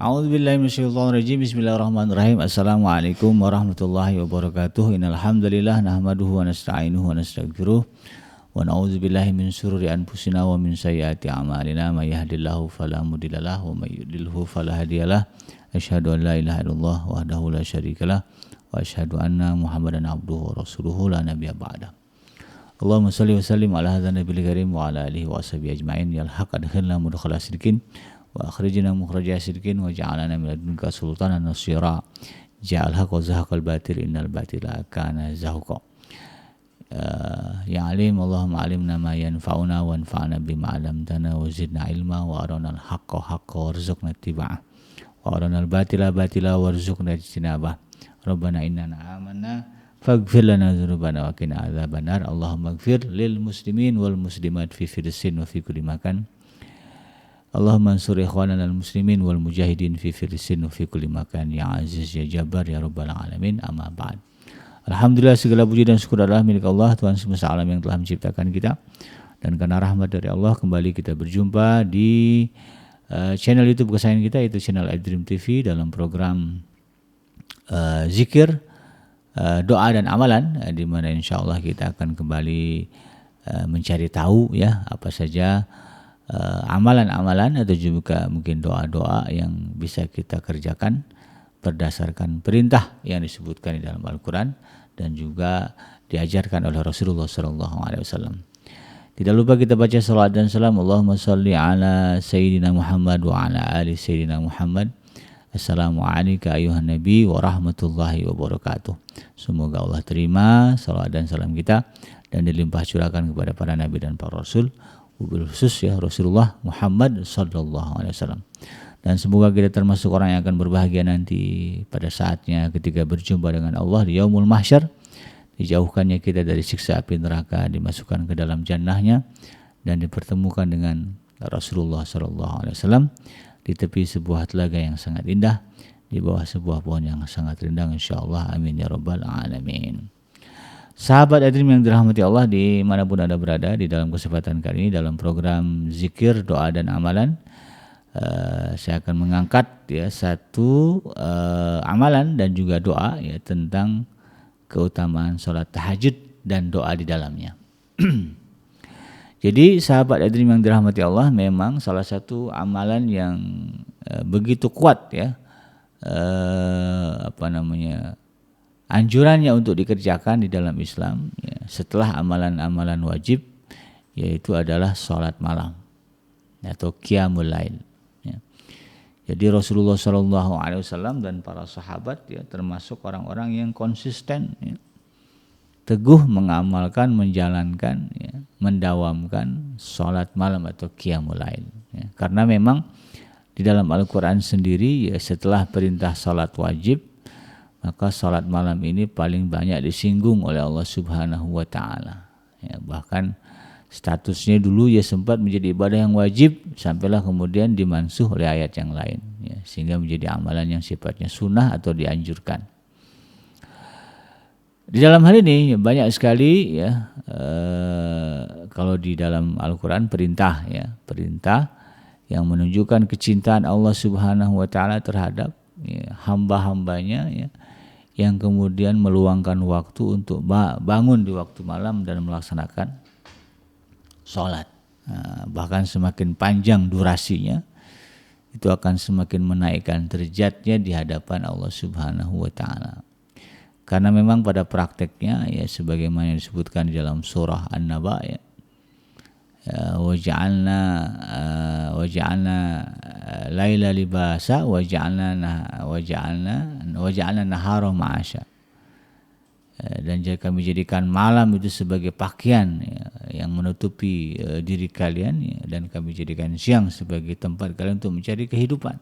A'udzubillahi minasyaitonirrajim. Bismillahirrahmanirrahim. Assalamualaikum warahmatullahi wabarakatuh. Innal hamdalillah nahmaduhu wa nasta'inuhu wa nastaghfiruh. Wa na'udzubillahi min syururi anfusina wa min sayyiati a'malina. May yahdihillahu fala mudhillalah wa may yudhlilhu fala hadiyalah. Asyhadu an la ilaha illallah wahdahu la syarikalah wa asyhadu anna Muhammadan abduhu wa rasuluhu la nabiyya ba'da. Allahumma shalli wa sallim ala hadzal nabiyil karim wa ala alihi wa sahbihi ajmain. Ya haq adkhilna mudkhala sidqin wa akhrijna mukhraja sidqin wa ja'alna min ladunka sultanan nasira. Ja'al haq wa zahaqal batil innal batila kana zahuqa. Ya alim Allahumma alimna ma yanfa'una wa anfa'na bima 'allamtana wa zidna ilma wa arina al-haqqa haqqan warzuqna ittiba'ah wa arina al-batila batila warzuqna ijtinabah. Rabbana innana amanna faghfir lana dzunubana wa qina adzabannar. Allahumma ighfir lil muslimin wal muslimat fi Filistin wa fi kulli makan. Allahumma ansur ikhwanana al muslimin wal mujahidin fi Filistin wa fi kulli makan ya aziz ya jabbar ya rabbal alamin. Amma ba'd. Alhamdulillah, segala puji dan syukur adalah milik Allah, Tuhan semesta alam yang telah menciptakan kita, dan karena rahmat dari Allah kembali kita berjumpa di channel YouTube kesayangan kita, yaitu channel iDream TV, dalam program zikir, doa dan amalan, di mana insyaallah kita akan kembali mencari tahu ya apa saja amalan-amalan atau juga mungkin doa-doa yang bisa kita kerjakan berdasarkan perintah yang disebutkan di dalam Al-Quran dan juga diajarkan oleh Rasulullah SAW. Tidak lupa kita baca salawat dan salam. Allahumma salli ala Sayyidina Muhammad wa ala ali Sayyidina Muhammad. Assalamualaikum ayuhan Nabi wa rahmatullahi wabarakatuh. Semoga Allah terima salawat dan salam kita dan dilimpah curahkan kepada para Nabi dan para Rasul, wabil khusus ya Rasulullah Muhammad sallallahu alaihi wasallam. Dan semoga kita termasuk orang yang akan berbahagia nanti pada saatnya ketika berjumpa dengan Allah di yaumul mahsyar. Dijauhkannya kita dari siksa api neraka, dimasukkan ke dalam jannahnya, dan dipertemukan dengan Rasulullah sallallahu alaihi wasallam di tepi sebuah telaga yang sangat indah, di bawah sebuah pohon yang sangat rindang, insyaallah. Amin ya rabbal alamin. Sahabat iDream yang dirahmati Allah dimanapun Anda berada, di dalam kesempatan kali ini dalam program zikir, doa dan amalan, saya akan mengangkat ya satu amalan dan juga doa ya tentang keutamaan sholat tahajud dan doa di dalamnya. Jadi sahabat iDream yang dirahmati Allah, memang salah satu amalan yang begitu kuat ya anjurannya untuk dikerjakan di dalam Islam ya, setelah amalan-amalan wajib, yaitu adalah sholat malam atau qiyamul lail ya. Jadi Rasulullah SAW dan para sahabat ya termasuk orang-orang yang konsisten ya, teguh mengamalkan, menjalankan ya, mendawamkan sholat malam atau qiyamul lail ya. Karena memang di dalam Al-Quran sendiri ya, setelah perintah sholat wajib, maka salat malam ini paling banyak disinggung oleh Allah Subhanahu wa taala. Ya, bahkan statusnya dulu ya sempat menjadi ibadah yang wajib, sampailah kemudian dimansuh oleh ayat yang lain ya, sehingga menjadi amalan yang sifatnya sunnah atau dianjurkan. Di dalam hal ini banyak sekali ya kalau di dalam Al-Quran perintah yang menunjukkan kecintaan Allah Subhanahu wa taala terhadap ya, hamba-hambanya ya, yang kemudian meluangkan waktu untuk bangun di waktu malam dan melaksanakan sholat. Bahkan semakin panjang durasinya, itu akan semakin menaikkan derajatnya di hadapan Allah Subhanahu wa taala. Karena memang pada prakteknya ya sebagaimana disebutkan di dalam surah An-Naba ya, waja'alna laila libasa waja'alna nahara ma'asya. Dan kami jadikan malam itu sebagai pakaian ya, yang menutupi diri kalian ya, dan kami jadikan siang sebagai tempat kalian untuk mencari kehidupan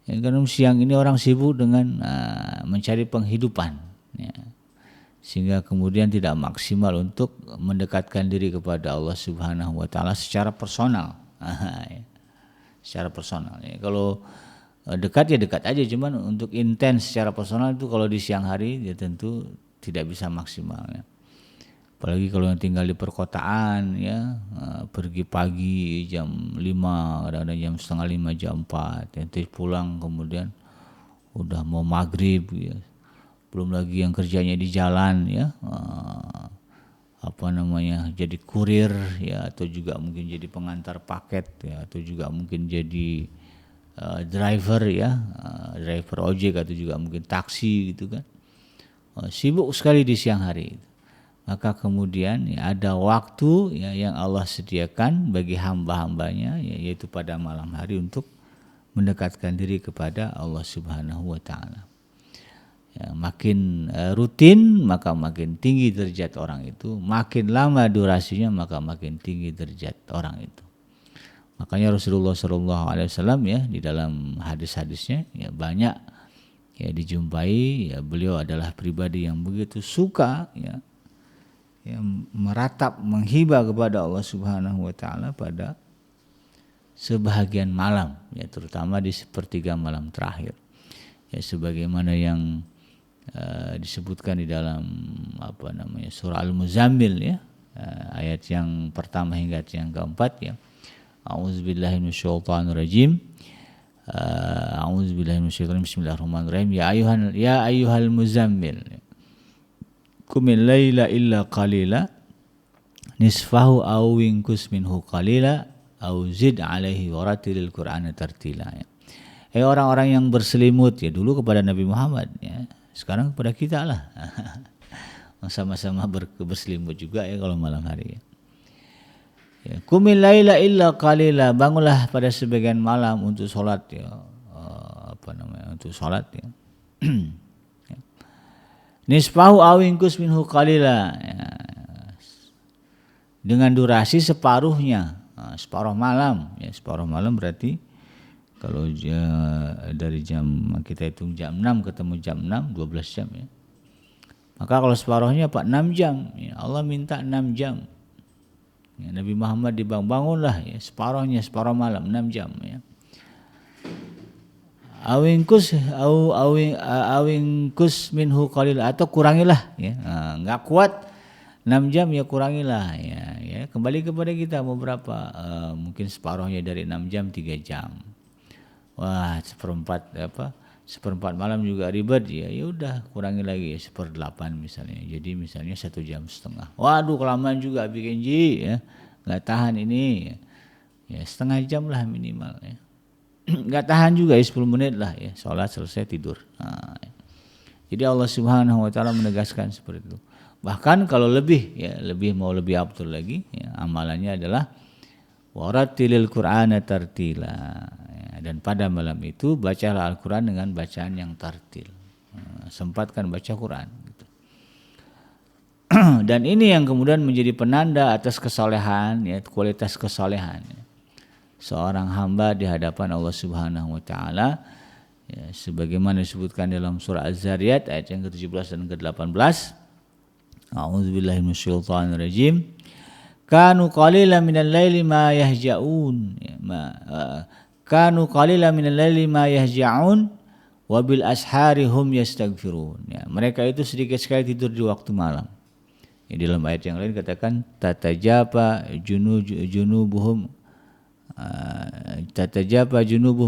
ya, karena siang ini orang sibuk dengan mencari penghidupan ya, sehingga kemudian tidak maksimal untuk mendekatkan diri kepada Allah Subhanahu wa taala secara personal. Secara personal ya. Kalau dekat ya dekat aja, cuman untuk intens secara personal itu kalau di siang hari ya tentu tidak bisa maksimal ya. Apalagi kalau yang tinggal di perkotaan ya, pergi pagi jam 5, kadang-kadang jam setengah 5, jam 4, nanti pulang kemudian udah mau maghrib ya. Belum lagi yang kerjanya di jalan ya, jadi kurir ya, atau juga mungkin jadi pengantar paket ya, atau juga mungkin jadi driver ya, driver ojek, atau juga mungkin taksi gitu kan. Sibuk sekali di siang hari. Maka kemudian ya, ada waktu ya yang Allah sediakan bagi hamba-hambanya ya, yaitu pada malam hari untuk mendekatkan diri kepada Allah Subhanahu wa taala. Ya, makin rutin maka makin tinggi derajat orang itu, makin lama durasinya maka makin tinggi derajat orang itu. Makanya Rasulullah SAW ya di dalam hadis-hadisnya ya banyak ya dijumpai ya, beliau adalah pribadi yang begitu suka ya, meratap, menghibah kepada Allah Subhanahu wa taala pada sebahagian malam ya, terutama di sepertiga malam terakhir. Ya sebagaimana yang disebutkan di dalam surah Al-Muzammil ya, ayat yang pertama hingga yang keempat ya. A'udzubillahi minasyaitonirrajim. A'udzubillahi minasyaitonirrajim. Bismillahirrahmanirrahim. Ya ayyuhal muzammil. Qumil laila illa qalila nisfahu aw winqus minhu qalila aw zid alaihi waratilil qur'ana tartila ya. Orang-orang yang berselimut ya, dulu kepada Nabi Muhammad ya, sekarang kepada kita lah. Sama-sama berselimut juga ya kalau malam hari ya. Qumil laila illa qalila, bangunlah pada sebagian malam untuk salat ya, untuk salat ya. Nisfahu awingkus minhu qalila ya, dengan durasi separuhnya, separuh malam ya, separuh malam berarti kalau dari jam kita hitung jam 6 ketemu jam 6 12 jam ya. Maka kalau separuhnya 6 jam ya, Allah minta 6 jam ya, Nabi Muhammad bangunlah ya, separuh malam 6 jam ya. Awingkus minhu qalil, atau kurangilah ya, enggak kuat 6 jam ya, kurangilah ya, kembali kepada kita mau berapa, mungkin separuhnya dari 6 jam 3 jam. Wah, seperempat malam juga ribet ya, udah kurangi lagi 1/8 misalnya. Jadi misalnya 1,5 jam. Waduh, kelamaan juga bikin ya. Enggak tahan ini ya, setengah jam lah minimal ya. Enggak tahan juga ya, 10 menit lah ya, sholat selesai tidur. Ya. Jadi Allah Subhanahu wa taala menegaskan seperti itu. Bahkan kalau lebih abdul lagi ya, amalannya adalah waratilil qur'ana tartila ya, dan pada malam itu bacalah Al-Qur'an dengan bacaan yang tartil. Sempatkan baca Quran gitu. Dan ini yang kemudian menjadi penanda atas kesolehan ya, kualitas kesolehan ya, seorang hamba di hadapan Allah Subhanahu wa taala ya, sebagaimana disebutkan dalam surah Az-Zariyat ayat yang ke-17 dan ke-18. A'udzubillahi minasyaitonirrajim. Kanu qalilan minal laili ma yahja'un ya, kanu qalilan minal laili ma yahja'un wa bil ashari hum yastaghfirun ya, mereka itu sedikit sekali tidur di waktu malam. Ya, dalam ayat yang lain katakan tatajaba junubuhum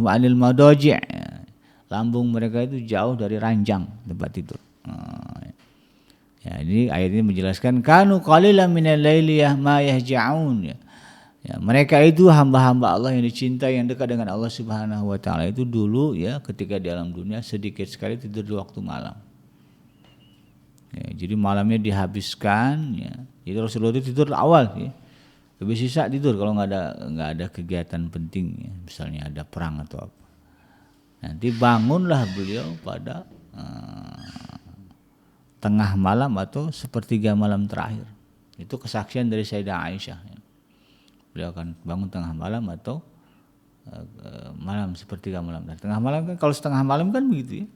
anil madaji', lambung mereka itu jauh dari ranjang tempat tidur. Ya, ini ayat ini menjelaskan kanu qalilan minal laili ma yahja'un ya. Ya, mereka itu hamba-hamba Allah yang dicintai, yang dekat dengan Allah Subhanahu wa taala itu dulu ya, ketika di alam dunia sedikit sekali tidur di waktu malam. Ya, jadi malamnya dihabiskan ya. Jadi Rasulullah itu tidur awal ya. Lebih sisa tidur kalau nggak ada kegiatan penting ya, misalnya ada perang atau apa. Nanti bangunlah beliau pada tengah malam atau sepertiga malam terakhir. Itu kesaksian dari Sayyidah Aisyah ya. Beliau akan bangun tengah malam atau malam sepertiga malam. Nah, tengah malam kan, kalau setengah malam kan begitu ya.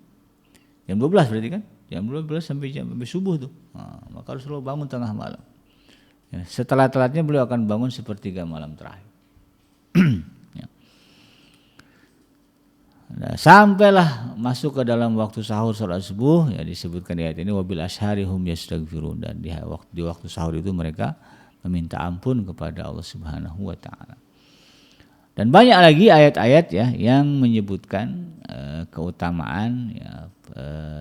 Jam 12 berarti kan? Jam 12 sampai subuh tuh. Maka Rasulullah bangun tengah malam. Ya, setelah telatnya beliau akan bangun sepertiga malam terakhir. Ya. Nah, sampailah masuk ke dalam waktu sahur salat subuh, ya disebutkan di ayat ini wabil ashari hum yastaghfirun, dan di waktu sahur itu mereka meminta ampun kepada Allah Subhanahu wa taala. Dan banyak lagi ayat-ayat ya yang menyebutkan keutamaan ya,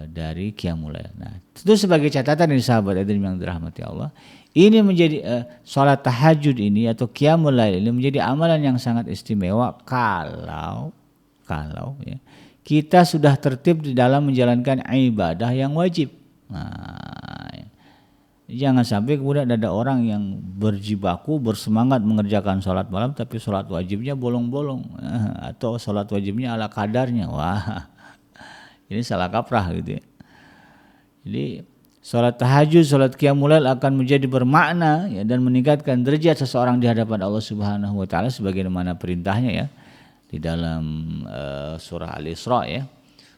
dari qiyamul lail. Nah, itu sebagai catatan dari sahabat yang dirahmati Allah, ini menjadi salat tahajud ini atau qiyamul lail ini menjadi amalan yang sangat istimewa kalau ya, kita sudah tertib di dalam menjalankan ibadah yang wajib. Nah, jangan sampai kemudian ada orang yang berjibaku bersemangat mengerjakan sholat malam tapi sholat wajibnya bolong-bolong atau sholat wajibnya ala kadarnya. Wah, ini salah kaprah gitu ya. Jadi sholat tahajud, sholat qiyamul lail akan menjadi bermakna ya, dan meningkatkan derajat seseorang di hadapan Allah Subhanahu wa taala sebagaimana perintahnya ya di dalam surah Al-Isra ya.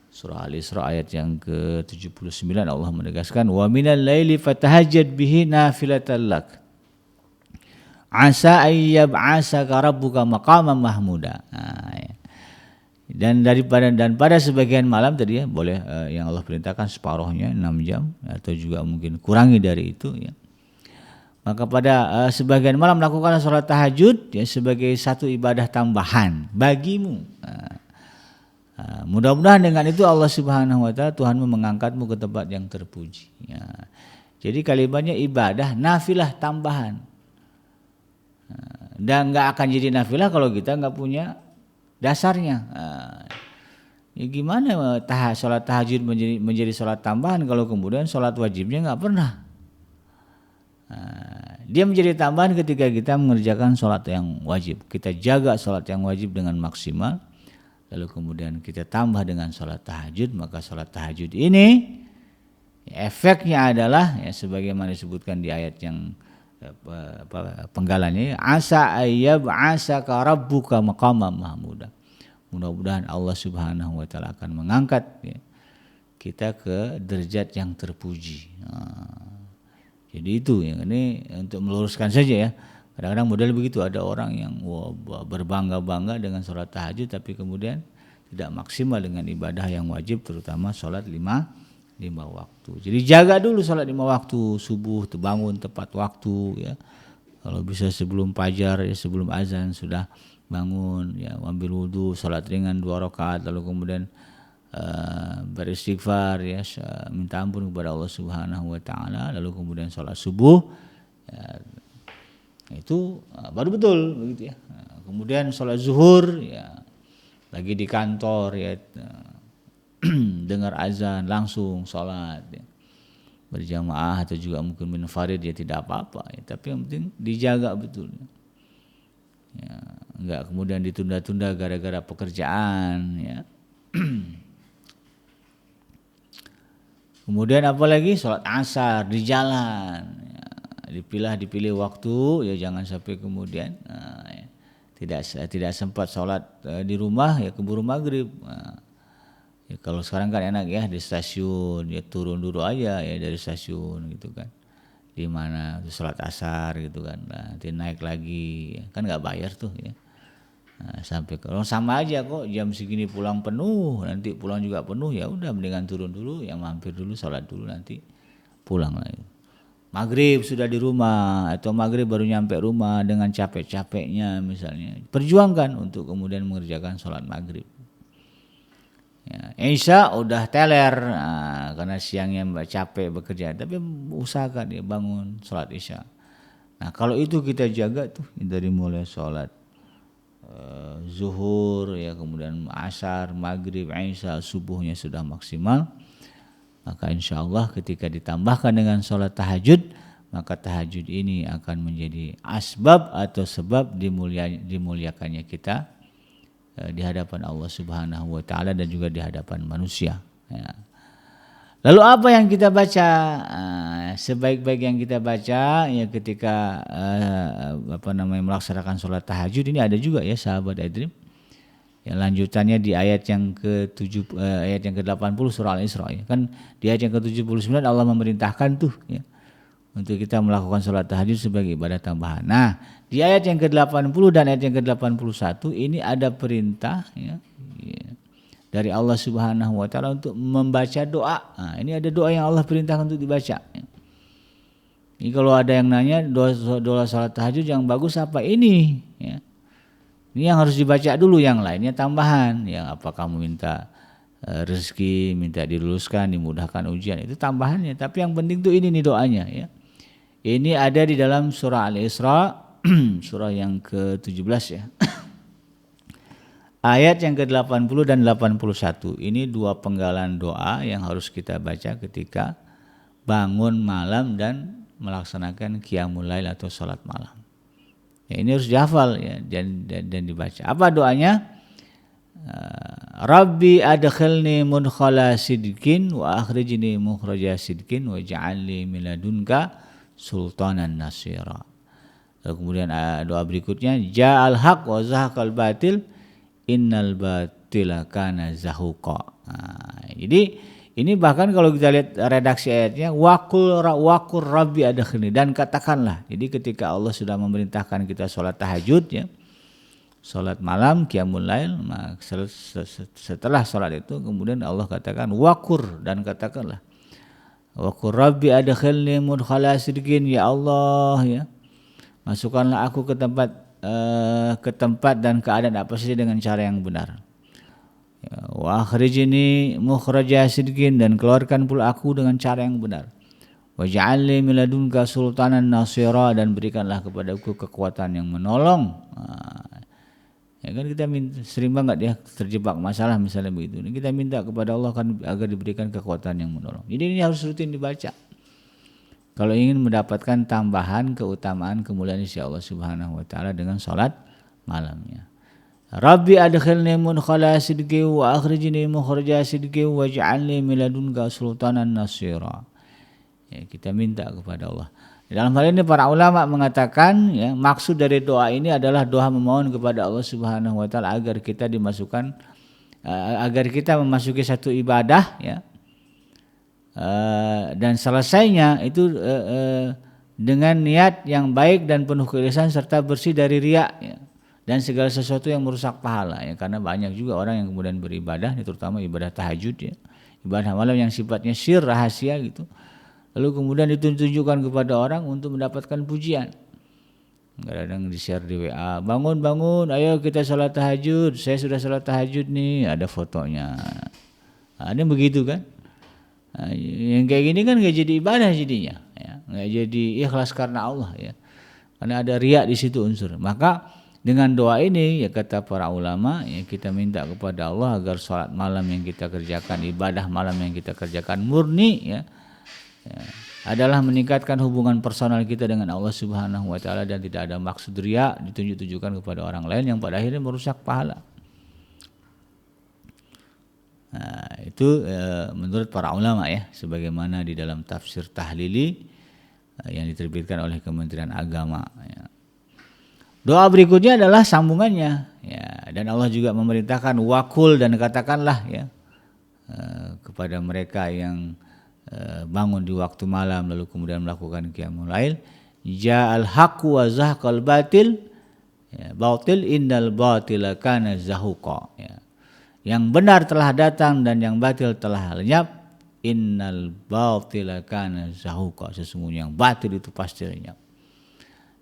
Surah Al-Isra ayat yang ke-79 Allah menegaskan wa minal laili fatahajjad bihi nafilatan lak asa ayyab'asaka rabbuka maqaman mahmuda. Nah, ya. Dan pada sebagian malam tadi ya boleh yang Allah perintahkan separuhnya 6 jam atau juga mungkin kurangi dari itu ya. Maka pada sebagian malam lakukanlah sholat tahajud ya sebagai satu ibadah tambahan bagimu. Mudah-mudahan dengan itu Allah Subhanahu wa taala Tuhanmu mengangkatmu ke tempat yang terpuji. Ya. Jadi kalimatnya ibadah nafilah tambahan. Dan enggak akan jadi nafilah kalau kita enggak punya dasarnya. Ya gimana sholat tahajud menjadi sholat tambahan kalau kemudian sholat wajibnya enggak pernah. Dia menjadi tambahan ketika kita mengerjakan sholat yang wajib. Kita jaga sholat yang wajib dengan maksimal, lalu kemudian kita tambah dengan sholat tahajud, maka sholat tahajud ini efeknya adalah ya, sebagaimana disebutkan di ayat yang penggalannya, asa ayyab'asaka rabbuka maqaman mahmuda. Mudah-mudahan Allah Subhanahu wa taala akan mengangkat ya, kita ke derajat yang terpuji. Jadi itu yang ini untuk meluruskan saja ya. Kadang-kadang model begitu, ada orang yang berbangga-bangga dengan sholat tahajud tapi kemudian tidak maksimal dengan ibadah yang wajib, terutama sholat lima waktu. Jadi jaga dulu sholat 5 waktu, subuh terbangun tepat waktu ya. Kalau bisa sebelum fajar ya, sebelum azan sudah bangun ya, ambil wudu, sholat ringan 2 rakaat, lalu kemudian beristighfar ya, minta ampun kepada Allah Subhanahu wa taala, lalu kemudian sholat subuh ya, itu baru betul begitu ya. Kemudian sholat zuhur ya, lagi di kantor ya, dengar azan langsung sholat ya, berjamaah atau juga mungkin munfarid ya tidak apa-apa ya, tapi yang penting dijaga betul ya, enggak kemudian ditunda-tunda gara-gara pekerjaan ya. Kemudian apalagi sholat asar di jalan ya, dipilih waktu ya, jangan sampai kemudian ya, tidak sempat sholat di rumah ya keburu maghrib. Ya, kalau sekarang kan enak ya di stasiun ya turun dulu aja ya dari stasiun gitu kan, di mana sholat asar gitu kan, nanti naik lagi ya, kan nggak bayar tuh ya. Nah, sampai kalau sama aja kok jam segini pulang penuh, nanti pulang juga penuh, ya udah mendingan turun dulu ya, mampir dulu sholat dulu nanti pulang lagi. Maghrib sudah di rumah atau maghrib baru nyampe rumah dengan capek-capeknya misalnya, perjuangkan untuk kemudian mengerjakan sholat maghrib. Ya, Isya udah teler karena siangnya capek bekerja, tapi usahakan ya bangun sholat Isya. Nah kalau itu kita jaga tuh dari mulai sholat zuhur ya, kemudian asar, maghrib, isya, subuhnya sudah maksimal, maka insya Allah ketika ditambahkan dengan sholat tahajud, maka tahajud ini akan menjadi asbab atau sebab dimuliakannya kita di hadapan Allah Subhanahu wa taala dan juga di hadapan manusia ya. Lalu apa yang kita baca? Sebaik-baik yang kita baca ya ketika melaksanakan sholat tahajud ini ada juga ya sahabat Adrim. Yang lanjutannya di ayat yang ke-80 surah Al-Isra ya. Kan di ayat yang ke-79 Allah memerintahkan tuh ya untuk kita melakukan sholat tahajud sebagai ibadah tambahan. Nah, di ayat yang ke-80 dan ayat yang ke-81 ini ada perintah ya. dari Allah Subhanahu wa taala untuk membaca doa. Nah, ini ada doa yang Allah perintahkan untuk dibaca. Ini kalau ada yang nanya doa salat tahajud yang bagus apa ini? Ya. Ini yang harus dibaca dulu, yang lainnya tambahan. Yang apa kamu minta rezeki, minta diluluskan, dimudahkan ujian, itu tambahannya. Tapi yang penting tuh ini nih doanya ya. Ini ada di dalam surah Al-Isra surah yang ke-17 ya. Ayat yang ke-80 dan 81. Ini dua penggalan doa yang harus kita baca ketika bangun malam dan melaksanakan qiyamul lail atau salat malam. Ya, ini harus dihafal ya dan dibaca. Apa doanya? Rabbi adkhilni mudkhala sidqin wa akhrijni mukhraja sidqin waj'alni min ladunka sultanan nasira. Lalu kemudian doa berikutnya, ja'al haq wa zahaqal batil innal batila kana zahuqa. Nah, jadi ini bahkan kalau kita lihat redaksi ayatnya, waqur rabbi adkhilni, dan katakanlah. Jadi ketika Allah sudah memerintahkan kita sholat tahajud ya, sholat malam, qiyamul lail, setelah sholat itu kemudian Allah katakan waqur, dan katakanlah waqur rabbi adkhilni mudkhala sidqin, ya Allah ya, masukkanlah aku ke tempat dan keadaan apa saja dengan cara yang benar. Ya, wa akhrijni mukhraja sidqin, dan keluarkan pula aku dengan cara yang benar. Waj'alni min ladunka sultanan nasira, dan berikanlah kepadaku kekuatan yang menolong. Ya kan kita sering banget ya terjebak masalah misalnya begitu. Kita minta kepada Allah kan agar diberikan kekuatan yang menolong. Jadi ini harus rutin dibaca. Kalau ingin mendapatkan tambahan keutamaan kemuliaan sisi Allah Subhanahu wa taala dengan salat malamnya. Rabbi adkhilni mudkhala sidqi wa akhrijni mukhraja sidqi waj'alni min ladunka sultanan nasira. Ya, kita minta kepada Allah. Dalam hal ini para ulama mengatakan ya, maksud dari doa ini adalah doa memohon kepada Allah Subhanahu wa taala agar kita dimasukkan agar kita memasuki satu ibadah ya. Dan selesainya itu dengan niat yang baik dan penuh keikhlasan serta bersih dari riya ya, dan segala sesuatu yang merusak pahala ya, karena banyak juga orang yang kemudian beribadah terutama ibadah tahajud ya, ibadah malam yang sifatnya sir, rahasia gitu. Lalu kemudian ditunjukkan kepada orang untuk mendapatkan pujian. Kadang di-share di WA, bangun, ayo kita sholat tahajud. Saya sudah sholat tahajud nih, ada fotonya. Ada begitu kan? Nah, yang kayak gini kan nggak jadi ibadah jadinya, ya. Nggak jadi ikhlas karena Allah ya. Karena ada riya di situ unsur. Maka dengan doa ini ya kata para ulama ya, kita minta kepada Allah agar sholat malam yang kita kerjakan, ibadah malam yang kita kerjakan murni ya. Ya, adalah meningkatkan hubungan personal kita dengan Allah Subhanahu wa taala dan tidak ada maksud riya ditunjuk-tunjukkan kepada orang lain yang pada akhirnya merusak pahala. Nah, itu menurut para ulama ya, sebagaimana di dalam tafsir tahlili yang diterbitkan oleh Kementerian Agama ya. Doa berikutnya adalah sambungannya ya, dan Allah juga memerintahkan waqul, dan katakanlah ya kepada mereka yang bangun di waktu malam lalu kemudian melakukan qiyamul lail, ja'al haqqu wa zahaqal batil ya, batil innal batila kana zahuqa ya. Yang benar telah datang dan yang batil telah lenyap, innal batila kana zahuqa, sesungguhnya yang batil itu pasti lenyap.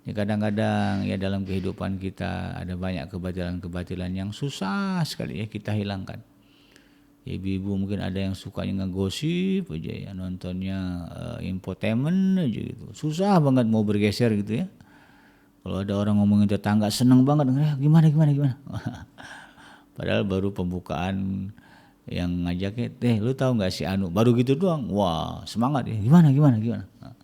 Ya, kadang-kadang ya dalam kehidupan kita ada banyak kebatilan-kebatilan yang susah sekali ya kita hilangkan. Ibu-ibu mungkin ada yang sukanya ngegosip aja ya, nontonnya infotainment aja gitu. Susah banget mau bergeser gitu ya. Kalau ada orang ngomongin tetangga seneng banget, gimana. Padahal baru pembukaan yang ngajaknya, lu tahu nggak si Anu, baru gitu doang, wah semangat ya, gimana. Nah,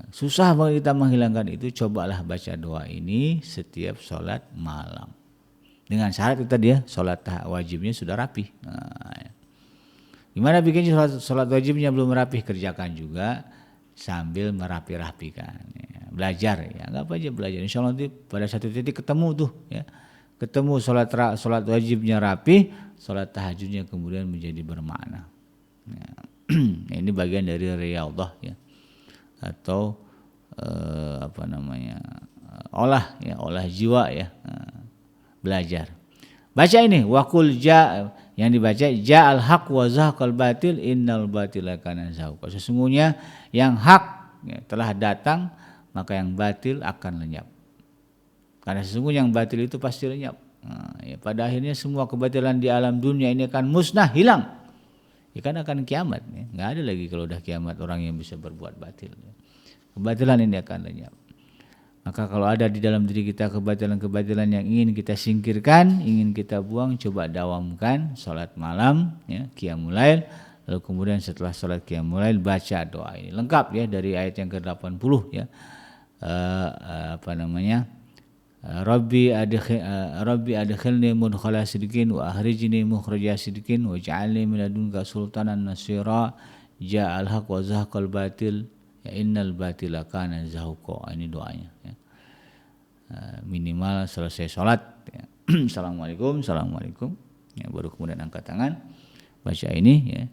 susah banget kita menghilangkan itu. Cobalah baca doa ini setiap sholat malam. Dengan syarat itu tadi ya, sholat wajibnya sudah rapih. Nah, ya. Gimana bikinnya sholat wajibnya belum rapih? Kerjakan juga sambil merapi-rapikan. Ya. Belajar ya, anggap aja belajar. Insya Allah nanti pada satu titik ketemu tuh ya. Ketemu sholat wajibnya rapih, sholat tahajudnya kemudian menjadi bermakna. Ya. Ini bagian dari riyadhah ya. Atau olah jiwa ya. Belajar. Baca ini waqul yang dibaca ja'al haq wa zahaqal batil innal batila kana zahuqa. Sesungguhnya yang hak telah datang, maka yang batil akan lenyap. Karena sesungguhnya yang batil itu pasti lenyap. Pada akhirnya semua kebatilan di alam dunia ini akan musnah, hilang. Ya kan akan kiamat. Nggak ada lagi kalau udah kiamat orang yang bisa berbuat batil. Kebatilan ini akan lenyap. Maka kalau ada di dalam diri kita kebatilan-kebatilan yang ingin kita singkirkan, ingin kita buang, coba dawamkan salat malam, qiyamul lail. Lalu kemudian setelah salat qiyamul lail baca doa ini. Lengkap ya dari ayat yang ke-80 ya. Rabbi adkhilni mudkhala sidqin wa akhrijni mukhraja sidqin waj'alni min ladunka sultanan nasira ja'al haq wa zahaqal batil ya innal batila kana zahuqa. Ini doanya ya. Minimal selesai sholat ya. Assalamualaikum ya, baru kemudian angkat tangan baca ini ya.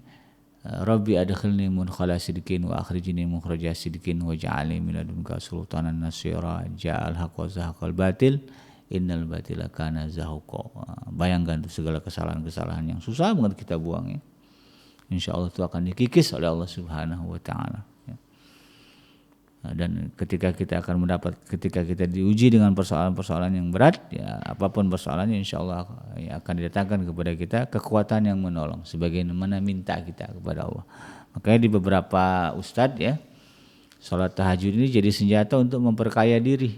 Rabbi adkhilni mudkhala sidqin wa akhrijni mukhraja sidqin waj'alni min ladunka sultanan nasira ja'al haq wa zahaqal batil innal batila kana zahuqa. Bayangkan tuh segala kesalahan-kesalahan yang susah banget kita buang ya. Insyaallah itu akan dikikis oleh Allah Subhanahu wa taala. Dan ketika kita diuji dengan persoalan-persoalan yang berat, ya apapun persoalannya, insya Allah akan didatangkan kepada kita kekuatan yang menolong, sebagaimana minta kita kepada Allah. Makanya di beberapa ustadz ya, sholat tahajud ini jadi senjata untuk memperkaya diri,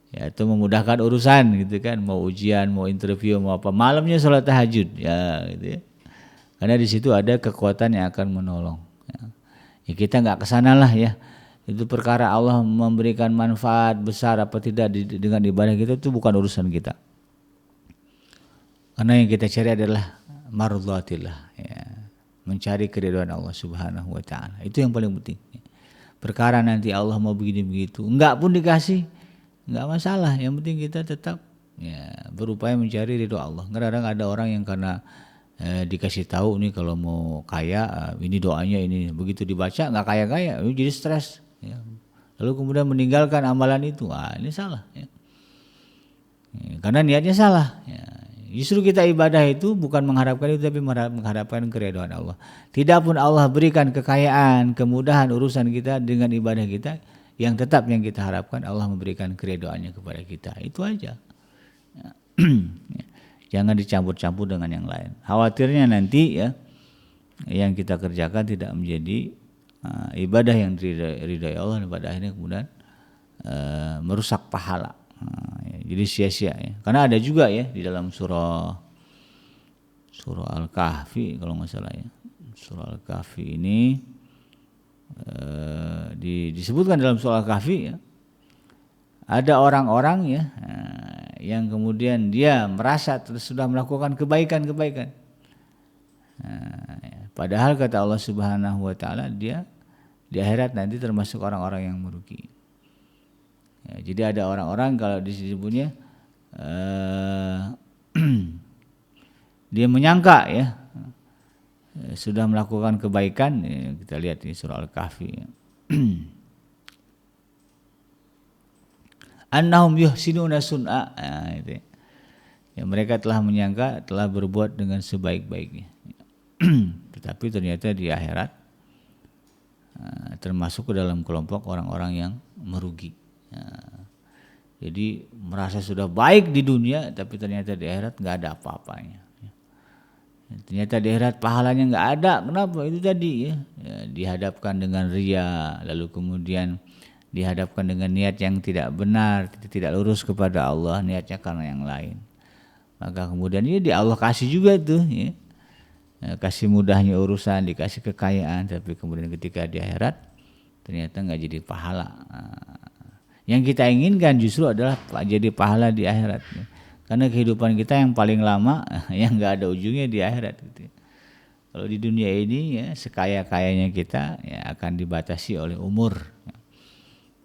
ya itu memudahkan urusan gitu kan, mau ujian, mau interview, mau apa, malamnya sholat tahajud, ya gitu ya. Karena di situ ada kekuatan yang akan menolong. Ya kita nggak kesana lah ya. Itu perkara Allah memberikan manfaat besar apa tidak dengan ibadah kita itu bukan urusan kita. Karena yang kita cari adalah mardhatillah ya. Mencari keridhaan Allah Subhanahu wa taala. Itu yang paling penting. Perkara nanti Allah mau begini begitu, enggak pun dikasih, enggak masalah. Yang penting kita tetap ya berupaya mencari ridho Allah. Kadang-kadang ada orang yang karena dikasih tahu nih kalau mau kaya ini doanya ini, begitu dibaca nggak kaya-kaya, jadi stres ya. Lalu kemudian meninggalkan amalan itu, ini salah ya. Karena niatnya salah ya. Justru kita ibadah itu bukan mengharapkan itu, tapi mengharapkan keridhaan Allah. Tidak pun Allah berikan kekayaan, kemudahan urusan kita dengan ibadah kita, yang tetap yang kita harapkan Allah memberikan keridhaannya kepada kita, itu aja ya. Jangan dicampur-campur dengan yang lain. Khawatirnya nanti ya yang kita kerjakan tidak menjadi ibadah yang diridhai Allah, dan pada akhirnya kemudian merusak pahala. Jadi sia-sia ya. Karena ada juga ya di dalam surah Al-Kahfi kalau nggak salah ya. Surah Al-Kahfi ini disebutkan dalam surah Al-Kahfi ya. Ada orang-orang ya yang kemudian dia merasa sudah melakukan kebaikan-kebaikan. Padahal kata Allah Subhanahu wa taala dia di akhirat nanti termasuk orang-orang yang merugi. Ya, jadi ada orang-orang kalau disebutnya dia menyangka ya sudah melakukan kebaikan ya, kita lihat di surah Al-Kahfi ya. Annahum yuhsinuna sun'a itu. Ya, mereka telah menyangka telah berbuat dengan sebaik-baiknya. Tetapi ternyata di akhirat termasuk ke dalam kelompok orang-orang yang merugi. Jadi merasa sudah baik di dunia, tapi ternyata di akhirat nggak ada apa-apanya. Ternyata di akhirat pahalanya nggak ada. Kenapa? Itu tadi ya, dihadapkan dengan riya, lalu kemudian dihadapkan dengan niat yang tidak benar, tidak lurus kepada Allah, niatnya karena yang lain. Maka kemudian di Allah kasih juga tuh ya. Kasih mudahnya urusan, dikasih kekayaan, tapi kemudian ketika di akhirat ternyata nggak jadi pahala. Yang kita inginkan justru adalah jadi pahala di akhirat. Karena kehidupan kita yang paling lama yang nggak ada ujungnya di akhirat gitu. Kalau di dunia ini ya sekaya-kayanya kita ya akan dibatasi oleh umur.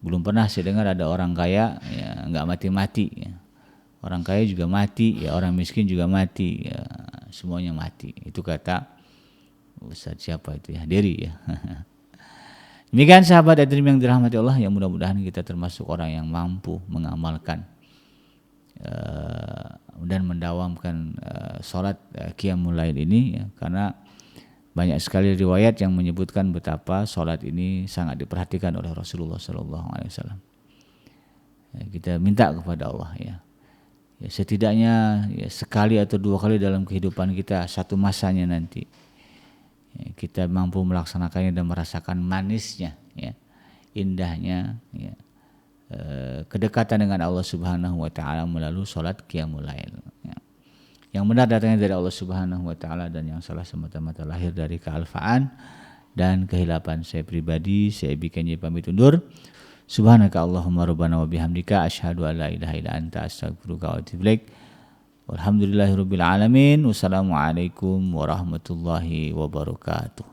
Belum pernah saya dengar ada orang kaya ya nggak mati-mati ya. Orang kaya juga mati ya, orang miskin juga mati ya, semuanya mati. Itu kata Ustaz siapa itu ya, Dery ya. Demikian sahabat Adrim yang dirahmati Allah, yang mudah-mudahan kita termasuk orang yang mampu mengamalkan dan mendawamkan salat qiyamul lail ini ya, karena banyak sekali riwayat yang menyebutkan betapa salat ini sangat diperhatikan oleh Rasulullah SAW. Kita minta kepada Allah ya, setidaknya ya, sekali atau dua kali dalam kehidupan kita, satu masanya nanti ya, kita mampu melaksanakannya dan merasakan manisnya ya, indahnya ya, kedekatan dengan Allah Subhanahu wa taala melalui salat qiyamul lail ya. Yang benar datangnya dari Allah Subhanahu wa taala dan yang salah semata-mata lahir dari kealfaan dan kehilapan saya pribadi. Saya bikinnya pamit undur. Subhanaka Allahumma rabbana wa bihamdika asyhadu an la ilaha illa anta astaghfiruka wa atubu ilaik. Walhamdulillahirabbil alamin. Wassalamualaikum warahmatullahi wabarakatuh.